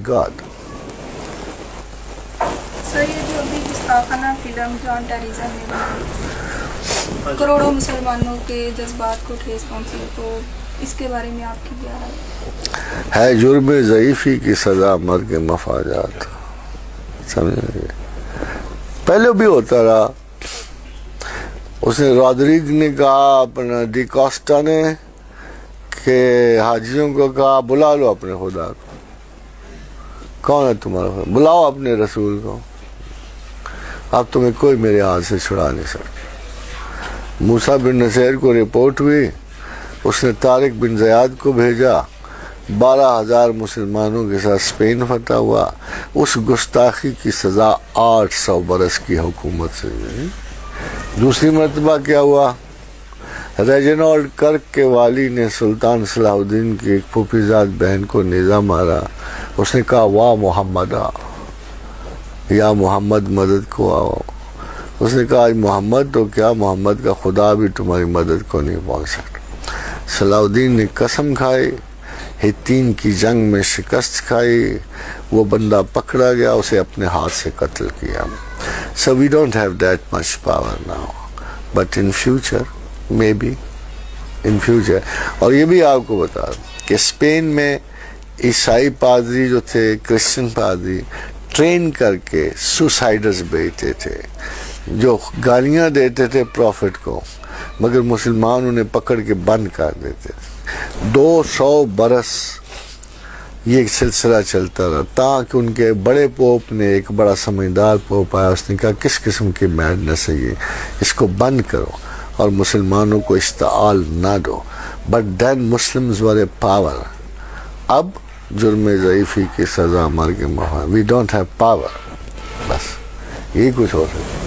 God. سر یہ جو ابھی گستاخانہ فلم جان ٹیریزا نے بنائی کروڑوں مسلمانوں کے جذبات کو ٹھیس پہنچی، تو اس کے بارے میں آپ کی کیا رائے ہے؟ جرم ضعیفی کی سزا مرگ مفاجات. سمجھے؟ پہلے بھی ہوتا رہا. اس نے رودریگ نے کہا اپنا ڈی کاسٹا نے کہ حاجیوں کو کہا بلا لو اپنے خدا کو. کون ہے تمہارا خدا؟ بلاؤ اپنے رسول کو. اب تمہیں کوئی میرے ہاتھ سے چھڑا نہیں سکتا. موسیٰ بن نصیر کو رپورٹ ہوئی، اس نے طارق بن زیاد کو بھیجا. 12,000 مسلمانوں کے ساتھ اسپین فتح ہوا. اس گستاخی کی سزا 800 برس کی حکومت سے. دوسری مرتبہ کیا ہوا؟ ریجنالڈ کرک کے والی نے سلطان صلاح الدین کی ایک پھوپھیزاد بہن کو نیزہ مارا. اس نے کہا واہ محمد آ، یا محمد مدد کو آؤ. اس نے کہا محمد تو کیا، محمد کا خدا بھی تمہاری مدد کو نہیں پہنچ سکتا. صلاح الدین نے قسم کھائی، ہتین کی جنگ میں شکست کھائی. وہ بندہ پکڑا گیا، اسے اپنے ہاتھ سے قتل کیا. So we don't have that much power now, but in future, maybe in future. اور یہ بھی آپ کو بتا دوں کہ اسپین میں عیسائی پادری جو تھے، کرسچن پادری، ٹرین کر کے سوسائڈرز بھیجتے تھے جو گالیاں دیتے تھے پروفٹ کو، مگر مسلمان انہیں پکڑ کے بند کر دیتے تھے. 200 برس یہ سلسلہ چلتا رہا، تاکہ ان کے بڑے پوپ نے، ایک بڑا سمجھدار پوپ آیا، اس نے کہا کس قسم کی میڈنس ہے یہ، اس کو بند کرو اور مسلمانوں کو اشتعال نہ دو. But then Muslims were a power. اب جرم ضعیفی کی سزا مرگ مفاد. We don't have power. بس یہی کچھ ہو سکتا ہے.